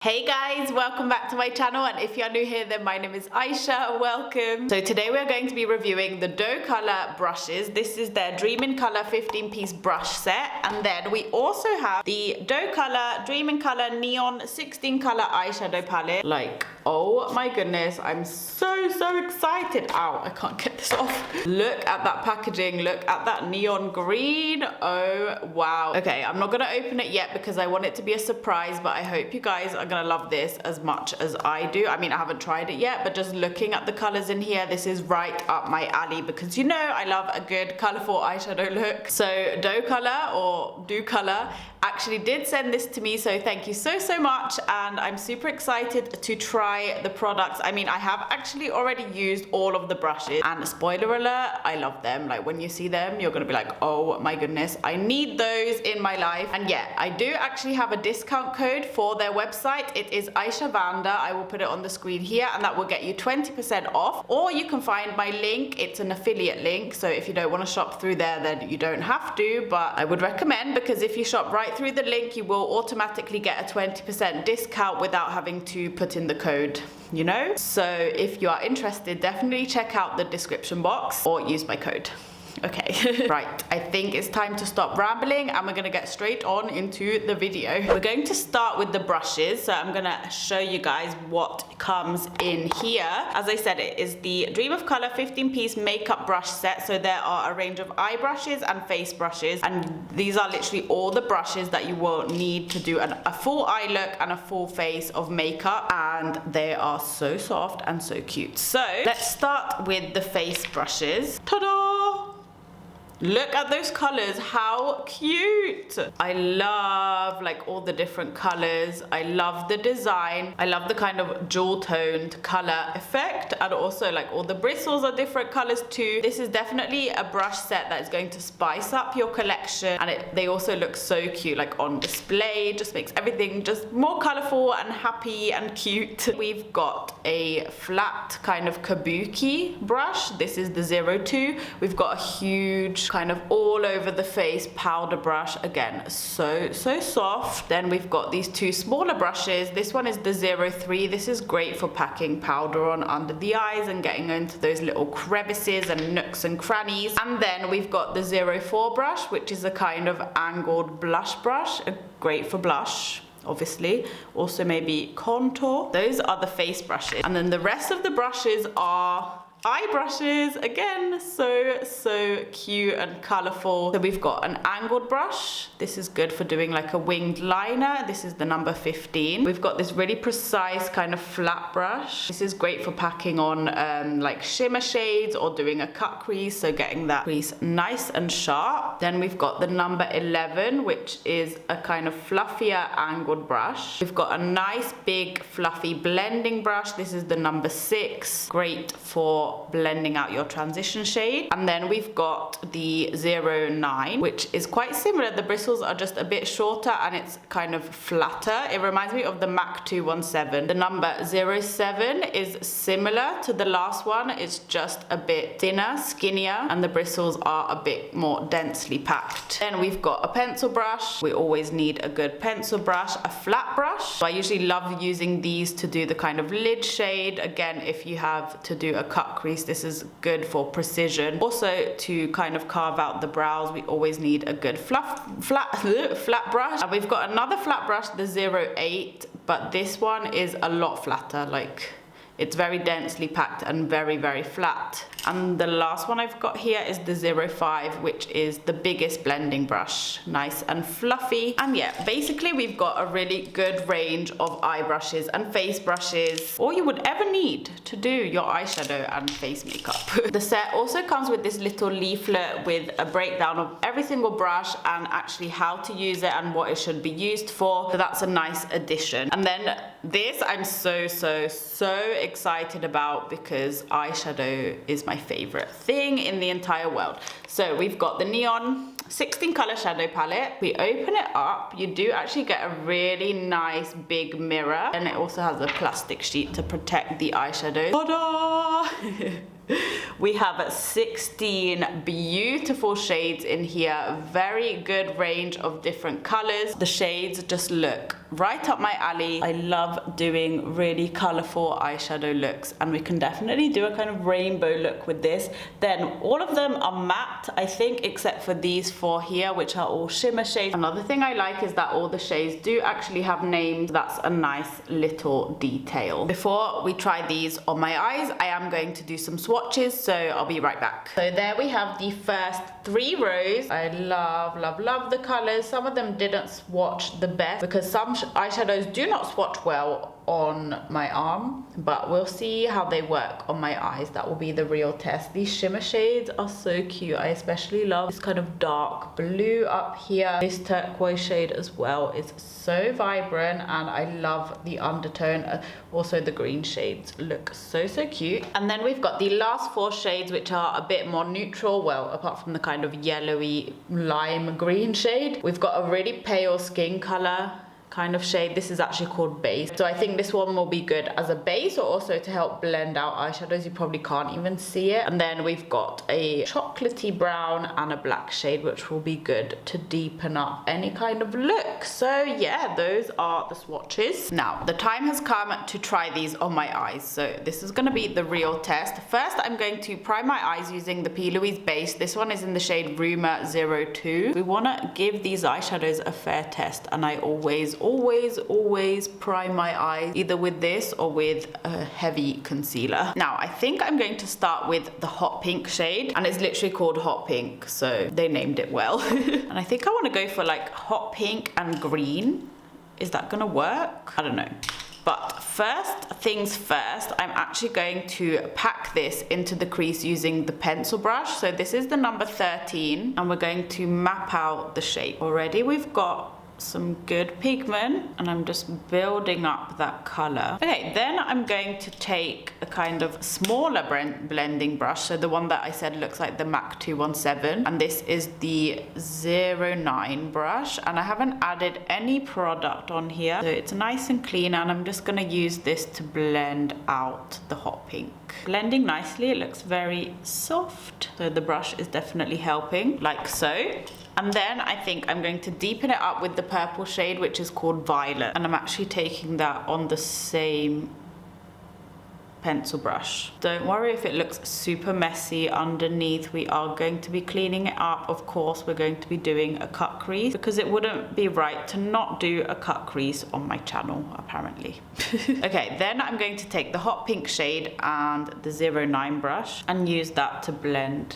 Hey guys, welcome back to my channel, and if you're new here then my name is Aisha, welcome. So today we're going to be reviewing the Docolor brushes. This is their Dream in Colour 15-piece brush set, and then we also have the Docolor Dream in Colour Neon 16 Colour Eyeshadow Palette. Like, oh my goodness, I'm so excited. Ow, I can't get this off. Look at that packaging, look at that neon green. Oh wow. Okay, I'm not gonna open it yet because I want it to be a surprise, but I hope you guys are gonna love this as much as I do. I mean, I haven't tried it yet, but just looking at the colors in here, this is right up my alley because you know I love a good colorful eyeshadow look. So Docolor or Docolor actually did send this to me, so thank you so much, and I'm super excited to try the products. I mean, I have actually already used all of the brushes, and spoiler alert, I love them. Like, when you see them, you're gonna be like, oh my goodness, I need those in my life. And yeah, I do actually have a discount code for their website. It is AISHAVANDER. I will put it on the screen here, and that will get you 20% off, or you can find my link. It's an affiliate link, so if you don't want to shop through there, then you don't have to, but I would recommend, because if you shop right through the link, you will automatically get a 20% discount without having to put in the code, you know? So if you are interested, definitely check out the description box or use my code. Okay, right, I think it's time to stop rambling and we're gonna get straight on into the video. We're going to start with the brushes, so I'm gonna show you guys what comes in here. As I said, it is the Dream of Colour 15-piece makeup brush set, so there are a range of eye brushes and face brushes, and these are literally all the brushes that you will need to do a full eye look and a full face of makeup, and they are so soft and so cute. So let's start with the face brushes. Ta-da! Look at those colors, how cute! I love like all the different colors. I love the design. I love the kind of jewel toned color effect, and also like all the bristles are different colors too. This is definitely a brush set that is going to spice up your collection, and they also look so cute like on display. Just makes everything just more colorful and happy and cute. We've got a flat kind of kabuki brush. This is the 02. We've got a huge kind of all over the face powder brush, again so soft. Then we've got these two smaller brushes. This one is the 03. This is great for packing powder on under the eyes and getting into those little crevices and nooks and crannies. And then we've got the 04 brush, which is a kind of angled blush brush, great for blush obviously, also maybe contour. Those are the face brushes, and then the rest of the brushes are eye brushes, again so cute and colorful. So we've got an angled brush. This is good for doing like a winged liner. This is the number 15. We've got this really precise kind of flat brush. This is great for packing on like shimmer shades or doing a cut crease, so getting that crease nice and sharp. Then we've got the number 11, which is a kind of fluffier angled brush. We've got a nice big fluffy blending brush. This is the number 6, great for blending out your transition shade. And then we've got the 09, which is quite similar. The bristles are just a bit shorter and it's kind of flatter. It reminds me of the MAC 217. The number 07 is similar to the last one. It's just a bit thinner, skinnier, and the bristles are a bit more densely packed. Then we've got a pencil brush. We always need a good pencil brush. A flat brush. So I usually love using these to do the kind of lid shade. Again, if you have to do a cut crease, this is good for precision. Also, to kind of carve out the brows, we always need a good flat brush. And we've got another flat brush, the 08, but this one is a lot flatter. Like, it's very densely packed and very flat. And the last one I've got here is the 05, which is the biggest blending brush. Nice and fluffy. And yeah, basically we've got a really good range of eye brushes and face brushes, all you would ever need to do your eyeshadow and face makeup. The set also comes with this little leaflet with a breakdown of every single brush and actually how to use it and what it should be used for. So that's a nice addition. And then this I'm so excited about, because eyeshadow is my favorite thing in the entire world. So we've got the Neon 16 Colour Shadow Palette. We open it up, you do actually get a really nice big mirror, and it also has a plastic sheet to protect the eyeshadow. Ta-da! We have 16 beautiful shades in here. Very good range of different colors. The shades just look right up my alley. I love doing really colorful eyeshadow looks, and we can definitely do a kind of rainbow look with this. Then all of them are matte, I think, except for these four here, which are all shimmer shades. Another thing I like is that all the shades do actually have names. That's a nice little detail. Before we try these on my eyes, I am going to do some swatches, so I'll be right back. So there we have the first 3 rows. I love the colors. Some of them didn't swatch the best because some eyeshadows do not swatch well on my arm, but we'll see how they work on my eyes. That will be the real test. These shimmer shades are so cute. I especially love this kind of dark blue up here. This turquoise shade as well is so vibrant, and I love the undertone. Also the green shades look so cute. And then we've got the last 4 shades, which are a bit more neutral, well, apart from the kind of yellowy lime green shade. We've got a really pale skin color kind of shade. This is actually called base, so I think this one will be good as a base, or also to help blend out eyeshadows. You probably can't even see it. And then we've got a chocolatey brown and a black shade, which will be good to deepen up any kind of look. So yeah, those are the swatches. Now the time has come to try these on my eyes, so this is going to be the real test. First, I'm going to prime my eyes using the P. Louise base. This one is in the shade Rumor 02. We want to give these eyeshadows a fair test, and I always prime my eyes either with this or with a heavy concealer. Now I think I'm going to start with the hot pink shade, and it's literally called hot pink, so they named it well. And I think I want to go for like hot pink and green. Is that gonna work? I don't know. But first things first, I'm actually going to pack this into the crease using the pencil brush. So this is the number 13, and we're going to map out the shape. Already we've got some good pigment, and I'm just building up that color. Okay, then I'm going to take a kind of smaller blending brush, so the one that I said looks like the MAC 217, and this is the 09 brush, and I haven't added any product on here, so it's nice and clean, and I'm just gonna use this to blend out the hot pink. Blending nicely, it looks very soft, so the brush is definitely helping, like so. And then I think I'm going to deepen it up with the purple shade, which is called Violet. And I'm actually taking that on the same pencil brush. Don't worry if it looks super messy underneath. We are going to be cleaning it up. Of course, we're going to be doing a cut crease, because it wouldn't be right to not do a cut crease on my channel, apparently. Okay, then I'm going to take the hot pink shade and the 09 brush and use that to blend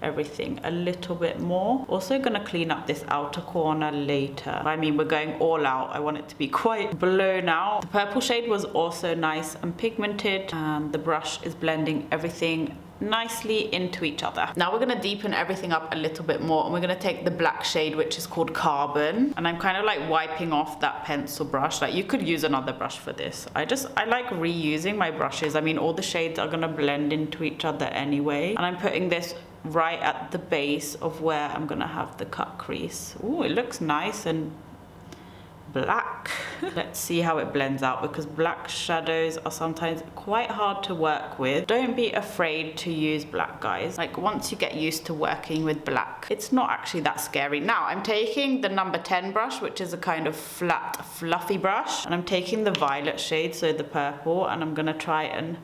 everything a little bit more. Also gonna clean up this outer corner later. I mean, we're going all out. I want it to be quite blown out. The purple shade was also nice and pigmented, and the brush is blending everything nicely into each other. Now we're gonna deepen everything up a little bit more, and we're gonna take the black shade, which is called Carbon, and I'm kind of like wiping off that pencil brush. Like, you could use another brush for this. I like reusing my brushes. I mean, all the shades are gonna blend into each other anyway, and I'm putting this right at the base of where I'm gonna have the cut crease. Ooh, it looks nice and black. Let's see how it blends out, because black shadows are sometimes quite hard to work with. Don't be afraid to use black, guys. Like, once you get used to working with black, it's not actually that scary. Now I'm taking the number 10 brush, which is a kind of flat, fluffy brush, and I'm taking the violet shade, so the purple, and I'm gonna try and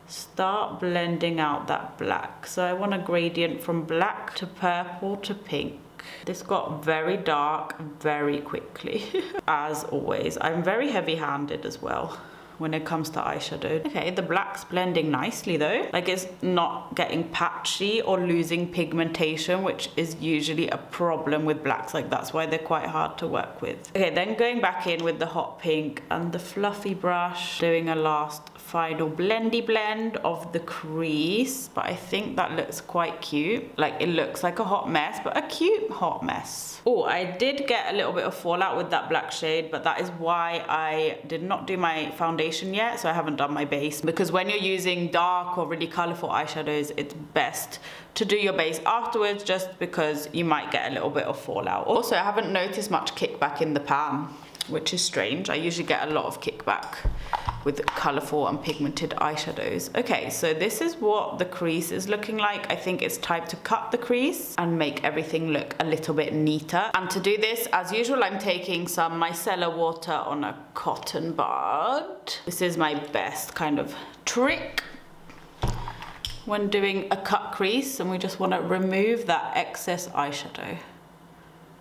start blending out that black. So I want a gradient from black to purple to pink. This got very dark very quickly. As always, I'm very heavy-handed as well when it comes to eyeshadow. Okay, the black's blending nicely though. Like, it's not getting patchy or losing pigmentation, which is usually a problem with blacks. Like, that's why they're quite hard to work with. Okay, then going back in with the hot pink and the fluffy brush, doing a last final blendy blend of the crease. But I think that looks quite cute. Like, it looks like a hot mess, but a cute hot mess. Oh, I did get a little bit of fallout with that black shade, but that is why I did not do my foundation yet, so I haven't done my base, because when you're using dark or really colorful eyeshadows, it's best to do your base afterwards, just because you might get a little bit of fallout. Also, I haven't noticed much kickback in the pan, which is strange. I usually get a lot of kickback with colourful and pigmented eyeshadows. Okay, so this is what the crease is looking like. I think it's time to cut the crease and make everything look a little bit neater. And to do this, as usual, I'm taking some micellar water on a cotton bud. This is my best kind of trick when doing a cut crease, and we just want to remove that excess eyeshadow.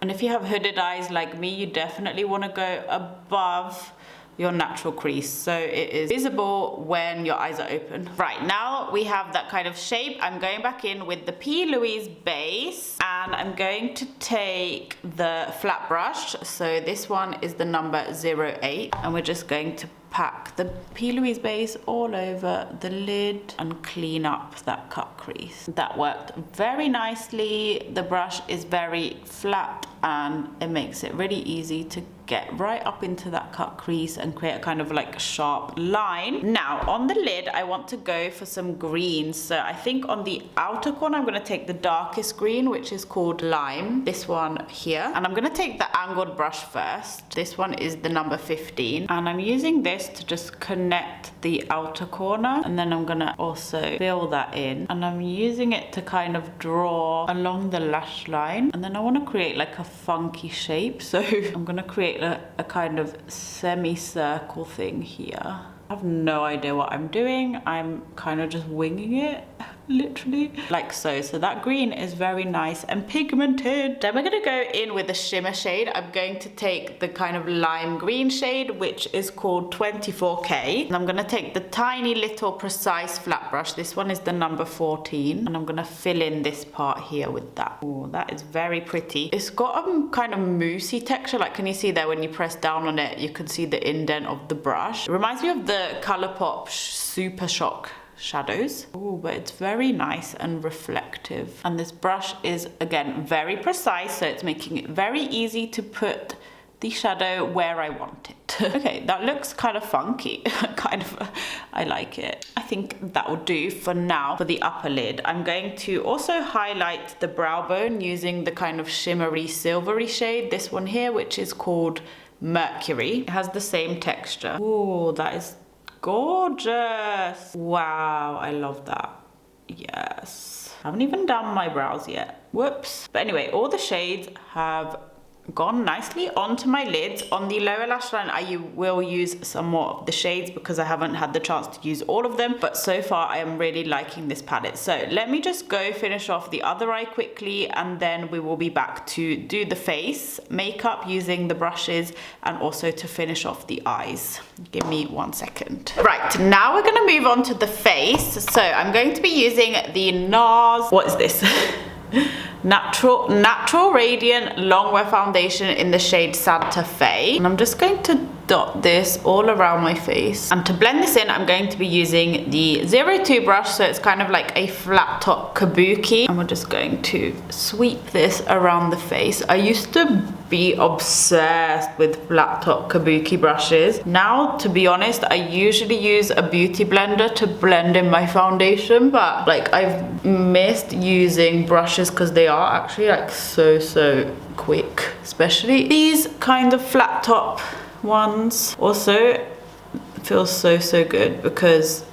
And if you have hooded eyes like me, you definitely want to go above your natural crease so it is visible when your eyes are open. Right, now we have that kind of shape. I'm going back in with the P. Louise base, and I'm going to take the flat brush. So this one is the number 08, and we're just going to pack the P. Louise base all over the lid and clean up that cut crease. That worked very nicely. The brush is very flat and it makes it really easy to get right up into that cut crease and create a kind of like sharp line. Now on the lid, I want to go for some greens. So I think on the outer corner, I'm going to take the darkest green, which is called Lime. This one here. And I'm going to take the angled brush first. This one is the number 15. And I'm using this to just connect the outer corner. And then I'm going to also fill that in. And I'm using it to kind of draw along the lash line. And then I want to create like a funky shape. So I'm going to create a kind of semicircle thing here. I have no idea what I'm doing. I'm kind of just winging it, literally, like so. So that green is very nice and pigmented. Then we're gonna go in with a shimmer shade. I'm going to take the kind of lime green shade, which is called 24K. And I'm gonna take the tiny little precise flat brush. This one is the number 14. And I'm gonna fill in this part here with that. Oh, that is very pretty. It's got a kind of moussey texture. Like, can you see there when you press down on it, you can see the indent of the brush. It reminds me of the ColourPop Super Shock shadows. Oh, but it's very nice and reflective. And this brush is, again, very precise, so it's making it very easy to put the shadow where I want it. Okay, that looks kind of funky. I like it. I think that will do for now for the upper lid. I'm going to also highlight the brow bone using the kind of shimmery silvery shade, this one here, which is called Mercury. It has the same texture. Oh, that is gorgeous. Wow, I love that. Yes. I haven't even done my brows yet. Whoops. But anyway, all the shades have gone nicely onto my lids. On the lower lash line, I will use some more of the shades because I haven't had the chance to use all of them, but so far I am really liking this palette. So let me just go finish off the other eye quickly, and then we will be back to do the face makeup using the brushes and also to finish off the eyes. Give me 1 second. Right, now we're going to move on to the face. So I'm going to be using the NARS, what is this? Natural Radiant Longwear Foundation in the shade Santa Fe. And I'm just going to dot this all around my face. And to blend this in, I'm going to be using the 02 brush, so it's kind of like a flat top kabuki. And we're just going to sweep this around the face. I used to be obsessed with flat top kabuki brushes. Now, to be honest, I usually use a beauty blender to blend in my foundation, but like I've missed using brushes because they are actually like so quick, especially these kind of flat top ones. Also feels so good because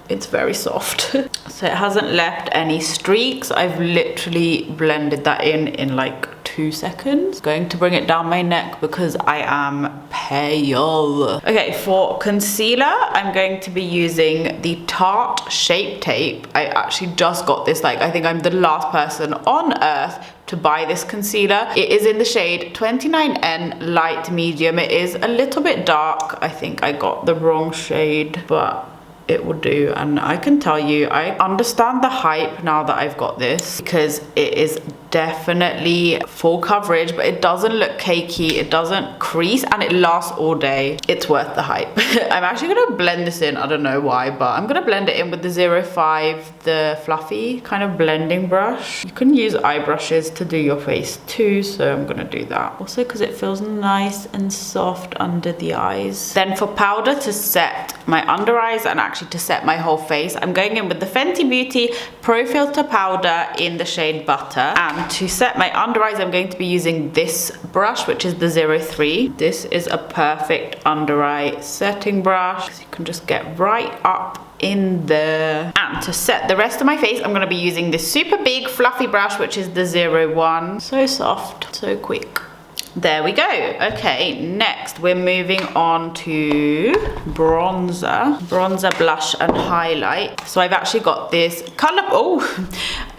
it's very soft. So it hasn't left any streaks. I've literally blended that in like 2 seconds. Going to bring it down my neck because I am pale. Okay, for concealer, I'm going to be using the Tarte Shape Tape. I actually just got this, like I think I'm the last person on earth to buy this concealer. It is in the shade 29N Light Medium. It is a little bit dark. I think I got the wrong shade, but it will do. And I can tell you, I understand the hype now that I've got this, because it is definitely full coverage, but it doesn't look cakey, it doesn't crease, and it lasts all day. It's worth the hype. I'm actually gonna blend this in, I don't know why, but I'm gonna blend it in with the 05, the fluffy kind of blending brush. You can use eye brushes to do your face too, so I'm gonna do that. Also because it feels nice and soft under the eyes. Then for powder to set my under eyes and actually to set my whole face, I'm going in with the Fenty Beauty Pro Filter powder in the shade Butter. And And to set my under eyes, I'm going to be using this brush, which is the 03. This is a perfect under eye setting brush, because you can just get right up in there. And to set the rest of my face, I'm going to be using this super big fluffy brush, which is the 01. So soft, so quick. There we go. Okay, next we're moving on to bronzer, blush and highlight. So I've actually got this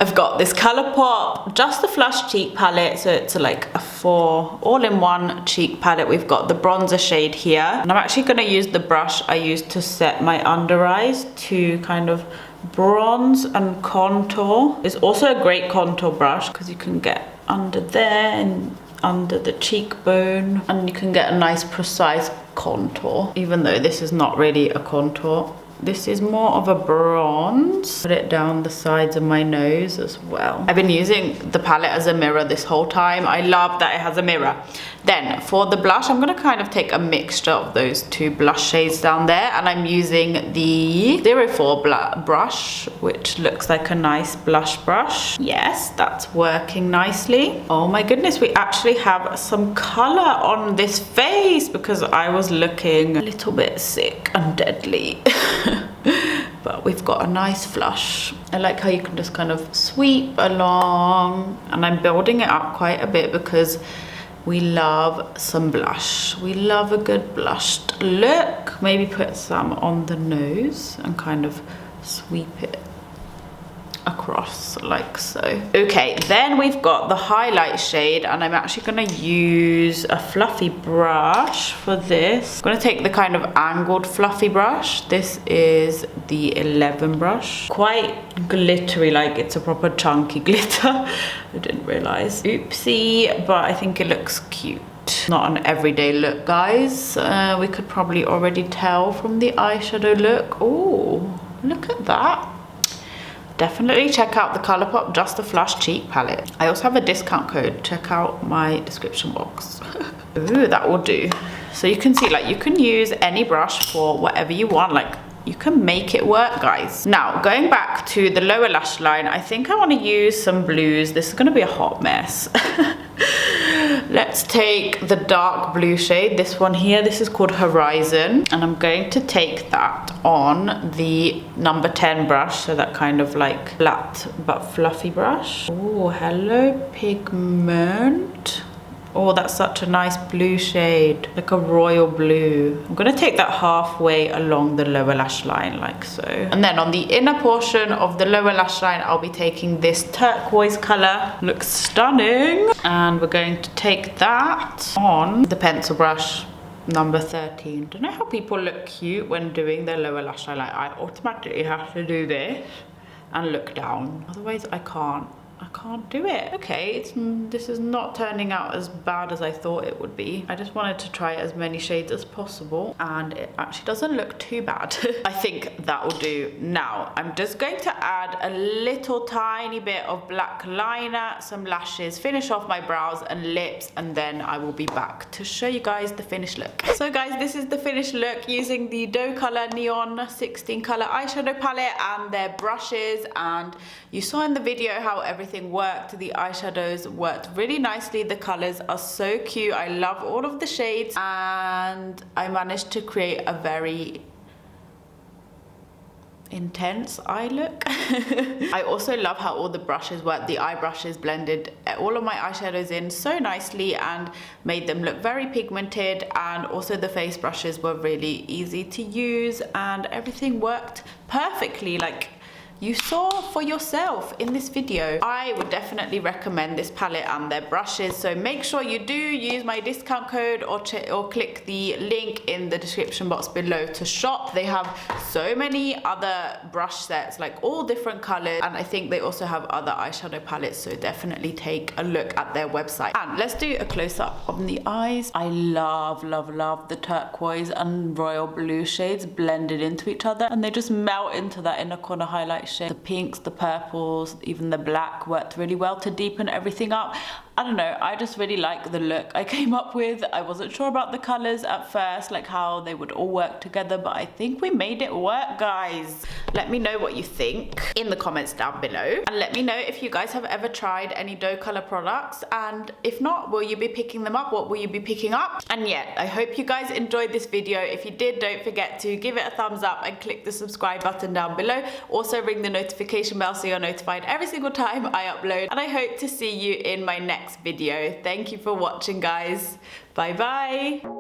I've got this ColourPop Just a Flush cheek palette. So it's like a 4 all-in-one cheek palette. We've got the bronzer shade here, and I'm actually going to use the brush I used to set my under eyes to kind of bronze and contour. It's also a great contour brush because you can get under there and under the cheekbone, and you can get a nice precise contour, even though this is not really a contour. This is more of a bronze. Put it down the sides of my nose as well. I've been using the palette as a mirror this whole time. I love that it has a mirror. Then for the blush, I'm going to kind of take a mixture of those two blush shades down there, and I'm using the 04 brush, which looks like a nice blush brush. Yes, that's working nicely. Oh my goodness, we actually have some color on this face because I was looking a little bit sick and deadly. But we've got a nice flush. I like how you can just kind of sweep along, and I'm building it up quite a bit because we love some blush. We love a good blushed look. Maybe put some on the nose and kind of sweep it across like so. Okay, then we've got the highlight shade, and I'm actually going to use a fluffy brush for this. I'm going to take the kind of angled fluffy brush. This is the 11 brush. Quite glittery, like it's a proper chunky glitter. I didn't realize. Oopsie, but I think it looks cute. Not an everyday look, guys. We could probably already tell from the eyeshadow look. Oh, look at that. Definitely check out the ColourPop Just a Flush cheek palette. I also have a discount code. Check out my description box. Ooh, that will do. So you can see, like, you can use any brush for whatever you want. Like, you can make it work, guys. Now, going back to the lower lash line, I think I want to use some blues. This is going to be a hot mess. Let's take the dark blue shade, this one here. This is called Horizon, and I'm going to take that on the number 10 brush, so that kind of like flat but fluffy brush. Oh, hello pigment. Oh, that's such a nice blue shade, like a royal blue. I'm gonna take that halfway along the lower lash line, like so. And then on the inner portion of the lower lash line, I'll be taking this turquoise color. Looks stunning. And we're going to take that on the pencil brush number 13. Don't know how people look cute when doing their lower lash line. Like, I automatically have to do this and look down. Otherwise, I can't do it. Okay, this is not turning out as bad as I thought it would be. I just wanted to try as many shades as possible, and it actually doesn't look too bad. I think that will do. Now, I'm just going to add a little tiny bit of black liner, some lashes, finish off my brows and lips, and then I will be back to show you guys the finished look. So guys, this is the finished look using the Docolor Neon 16 color eyeshadow palette and their brushes, and you saw in the video how everything worked. The eyeshadows worked really nicely. The colors are so cute. I love all of the shades, and I managed to create a very intense eye look. I also love how all the brushes work. The eye brushes blended all of my eyeshadows in so nicely and made them look very pigmented, and also the face brushes were really easy to use, and everything worked perfectly, like you saw for yourself in this video. I would definitely recommend this palette and their brushes, so make sure you do use my discount code or click the link in the description box below to shop. They have so many other brush sets, like all different colors, and I think they also have other eyeshadow palettes, so definitely take a look at their website. And let's do a close-up on the eyes. I love the turquoise and royal blue shades blended into each other, and they just melt into that inner corner highlight shade. The pinks, the purples, even the black worked really well to deepen everything up. I don't know, I just really like the look I came up with. I wasn't sure about the colours at first, like how they would all work together, but I think we made it work, guys. Let me know what you think in the comments down below, and let me know if you guys have ever tried any Docolor products, and if not, will you be picking them up? What will you be picking up? And yeah, I hope you guys enjoyed this video. If you did, don't forget to give it a thumbs up and click the subscribe button down below. Also ring the notification bell so you're notified every single time I upload, and I hope to see you in my next video. Thank you for watching, guys. Bye bye.